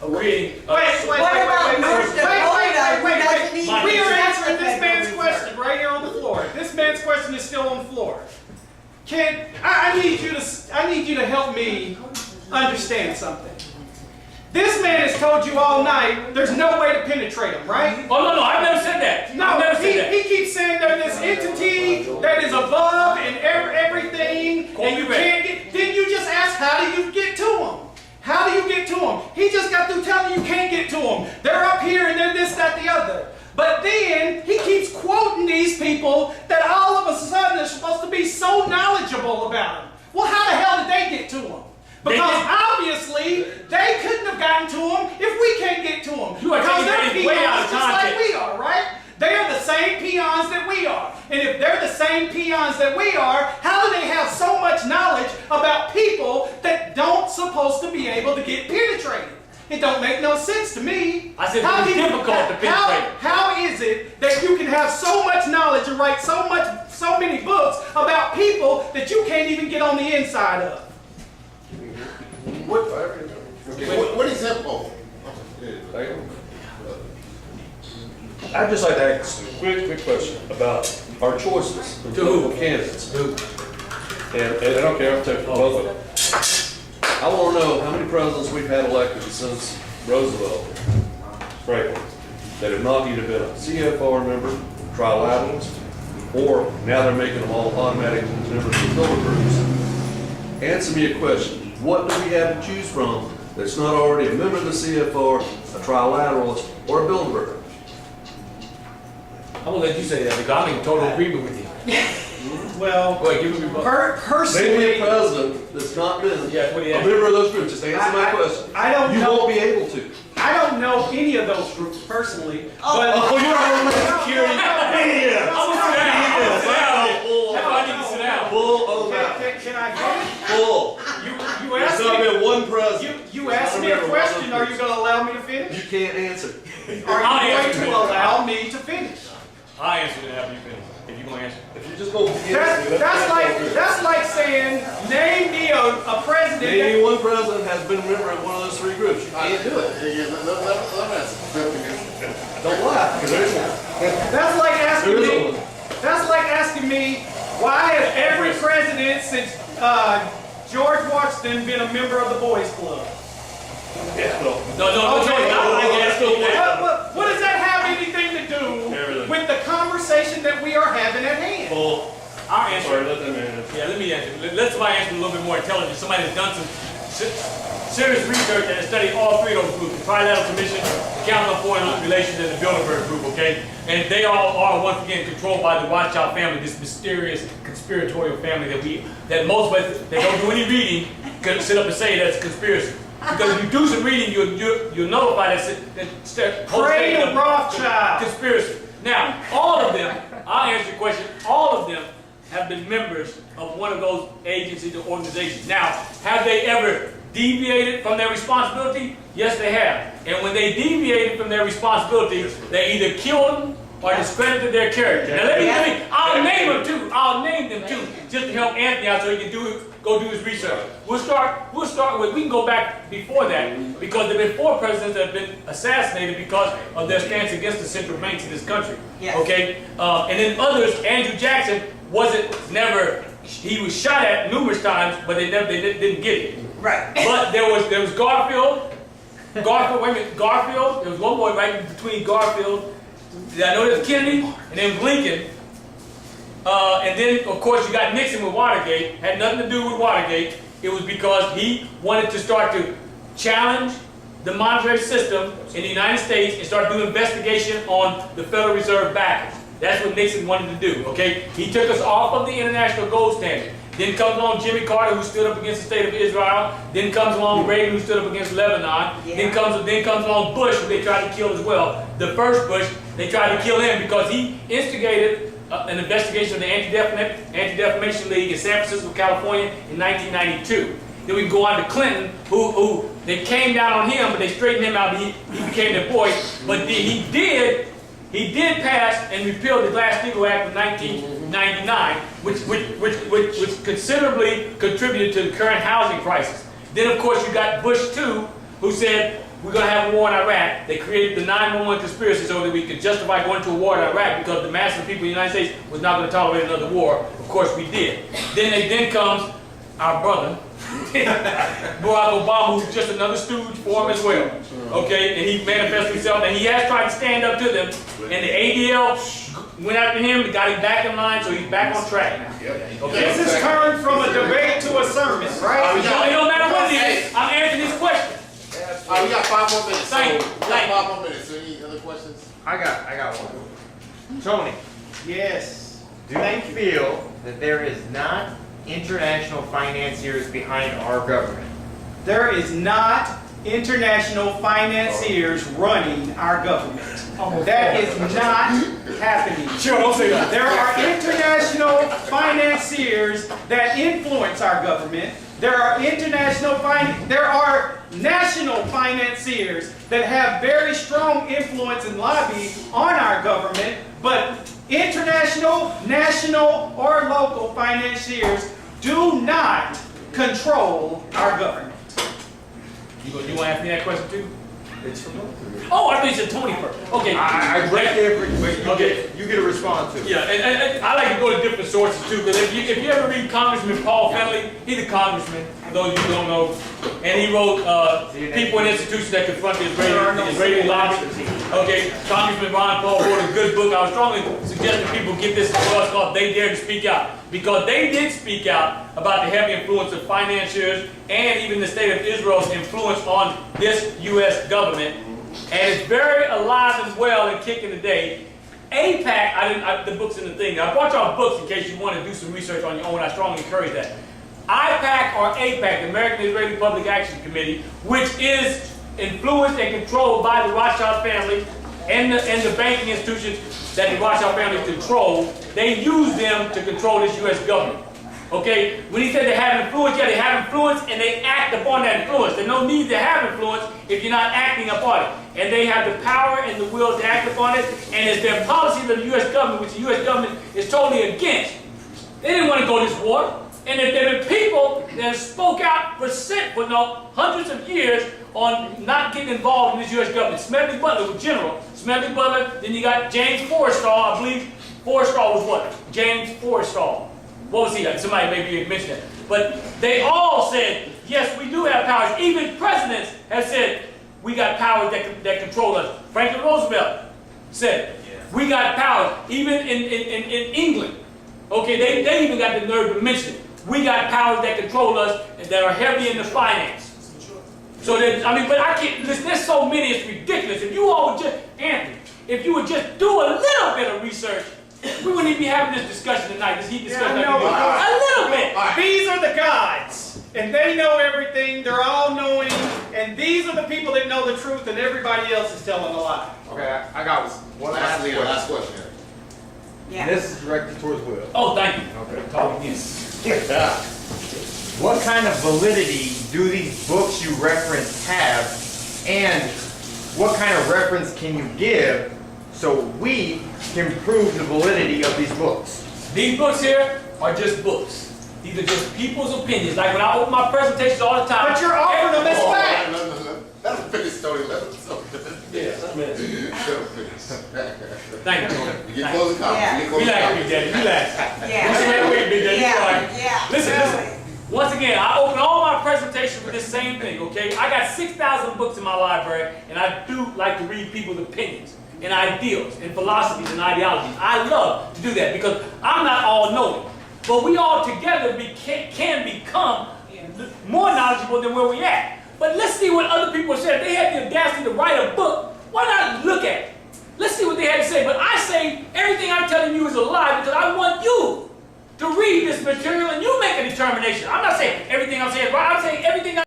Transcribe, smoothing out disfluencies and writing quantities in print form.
reading. What about North Dakota? We are answering this man's question right here on the floor. This man's question is still on the floor. I need you to help me understand something. This man has told you all night there's no way to penetrate him, right? Oh, no, I've never said that. No, he keeps saying there's this entity that is above and everything, and you can't get. Then you just ask, how do you get to him? How do you get to him? He just got through telling you can't get to him. They're up here and they're this, that, the other. But then he keeps quoting these people that all of a sudden are supposed to be so knowledgeable about him. Well, how the hell did they get to him? Because obviously they couldn't have gotten to him if we can't get to him. Because they're peons just like we are, right? They are the same peons that we are. And if they're the same peons that we are, how do they have so much knowledge about people that don't supposed to be able to get penetrated? It don't make no sense to me. I said it's difficult to penetrate. How is it that you can have so much knowledge and write so many books about people that you can't even get on the inside of? What example? I'd just like to ask a quick question about our choices of political candidates. And I don't care, I'll take both of them. I want to know how many presidents we've had elected since Roosevelt, Franklin, that have not either been a CFR member, trilateralist, or now they're making them all automatic members of Bilderbergs. Answer me a question. What do we have to choose from that's not already a member of the CFR, a trilateralist, or a Bilderberg? I'm gonna let you say that because I'm in total agreement with you. Well, go ahead, give me personally, maybe a president that's not been a member of those groups. Just answer my question. I don't you know. won't be able to. I don't know any of those groups personally. But you're Homeland Security. I'm gonna sit down. That's why I need to sit down. Can I get it? Full. You asked There's not me. been one president. You asked me a question. Are you going to allow me to finish? You can't answer. Are you going to allow me to finish? I'll answer it after you finish. If you're gonna answer. If you're just going to That's like saying, name me a president. Name one president has been a member of one of those three groups. You can't do it. Don't lie, because there's one. That's like asking There is me. one. That's like asking me why has every president since George Washington been a member of the Boys Club? Yeah, No, What does that have anything to do with the conversation that we are having at hand? Well, I'll answer. Sorry, let them answer. Yeah, let me answer. Let somebody answer a little bit more intelligent. Somebody that's done some serious research and has studied all three of those groups: the Trilateral Commission, the Council on Foreign Relations, and the Bilderberg Group. Okay, and they all are once again controlled by the Rothschild family, this mysterious conspiratorial family that most of us that don't do any reading can sit up and say that's a conspiracy. Because if you do some reading, you'll notify that Cradle Rothschild conspiracy. Now, all of them, I'll answer your question, all of them have been members of one of those agencies or organizations. Now, have they ever deviated from their responsibility? Yes, they have. And when they deviated from their responsibility, they either killed them or discredited their character. Now, I'll name them too, just to help Anthony out so he can go do his research. We can go back before that, because there have been 4 presidents that have been assassinated because of their stance against the central banks in this country. Yes. Okay? And then others, Andrew Jackson he was shot at numerous times, but they didn't get it. Right. But there was Garfield, there was one boy right between Garfield, I know there's Kennedy, and then Lincoln. And then, of course, you got Nixon with Watergate. Had nothing to do with Watergate. It was because he wanted to start to challenge the monetary system in the United States and start doing investigation on the Federal Reserve backers. That's what Nixon wanted to do, okay? He took us off of the international gold standard. Then comes along Jimmy Carter, who stood up against the state of Israel. Then comes along Reagan, who stood up against Lebanon. Yeah. Then comes along Bush, who they tried to kill as well. The first Bush, they tried to kill him because he instigated an investigation of the Anti-Defamation League in San Francisco, California in 1992. Then we can go on to Clinton, who they came down on him, but they straightened him out. He became their voice. But he did pass and repeal the Glass-Steagall Act of 1999, which considerably contributed to the current housing crisis. Then, of course, you got Bush 2, who said, we're going to have a war in Iraq. They created the 9/11 conspiracy so that we could justify going to a war in Iraq because the mass of the people in the United States was not going to tolerate another war. Of course, we did. Then comes our brother, Barack Obama, who's just another stooge for him as well. Okay, and he manifested himself, and he has tried to stand up to them, and the ADL went after him, got him back in line, so he's back on track now. Okay. This is turned from a debate to a sermon, right? It don't matter what it is, I'm answering this question. We got 5 more minutes. Thank you. So we got 5 more minutes. Any other questions? I got one. Tony, Yes. do you feel that there is not international financiers behind our government? There is not international financiers running our government. That is not happening. Sure, don't say that. There are international financiers that influence our government. There are national financiers that have very strong influence and lobby on our government, but international, national, or local financiers do not control our government. You want to ask me that question too? Oh, I thought you said Tony first. Okay. I break every, but Okay. you get a response to it. Yeah, and I like to go to different sources too, because if you ever read Congressman Paul Finley, he's a congressman, for those of you who don't know, and he wrote People and Institutions That Confront the Israeli Lobby. Okay, Congressman Ron Paul wrote a good book. I would strongly suggest that people get this as well. It's called They Dare to Speak Out, because they did speak out about the heavy influence of financiers and even the state of Israel's influence on this U.S. government. And it's very alive and well and kicking today. AIPAC, the book's in the thing. I brought y'all books in case you want to do some research on your own. I strongly encourage that. IPAC or AIPAC, the American Israeli Public Action Committee, which is influenced and controlled by the Rothschild family and the banking institutions that the Rothschild family control, they use them to control this U.S. government. Okay? When he said they have influence, yeah, they have influence and they act upon that influence. There's no need to have influence if you're not acting upon it. And they have the power and the will to act upon it, and it's their policies of the U.S. government, which the U.S. government is totally against. They didn't want to go to this war. And if there were people that spoke out for hundreds of years on not getting involved in this U.S. government. Smedley Butler was general. Smedley Butler, then you got James Forrestal. I believe Forrestal was what? James Forrestal. What was he? Somebody maybe mentioned that. But they all said, yes, we do have powers. Even presidents have said, we got powers that control us. Franklin Roosevelt said, we got powers. Even in England, okay, they even got the nerve to mention it. We got powers that control us and that are heavy in the finance. So that, I mean, but I can't, listen, there's so many, it's ridiculous. If you all would just, Anthony, if you would just do a little bit of research, we wouldn't even be having this discussion tonight, this heat discussion. Yeah, a little bit. These are the gods, and they know everything, they're all knowing, and these are the people that know the truth, and everybody else is telling a lie. Okay, I got one last question. Last question. Yeah. This is directed towards Will. Oh, thank you. Okay. Talk again. What kind of validity do these books you reference have, and what kind of reference can you give so we can prove the validity of these books? These books here are just books. These are just people's opinions. Like when I open my presentations all the time. But you're offering them as fact. Let him finish, Tony. Let him Thank you, Tony. You get close comments. Yeah. You get close Relax, comments. Big Daddy. Relax. Yeah. Wait, Big Daddy. Yeah. Listen. Once again, I open all my presentations with this same thing, okay? I got 6,000 books in my library, and I do like to read people's opinions and ideals and philosophies and ideologies. I love to do that because I'm not all-knowing. But we all together can become more knowledgeable than where we're at. But let's see what other people said. If they had the audacity to write a book, why not look at it? Let's see what they had to say. But I say everything I'm telling you is a lie because I want you to read this material and you make a determination. I'm not saying everything I'm saying is right. I'm saying everything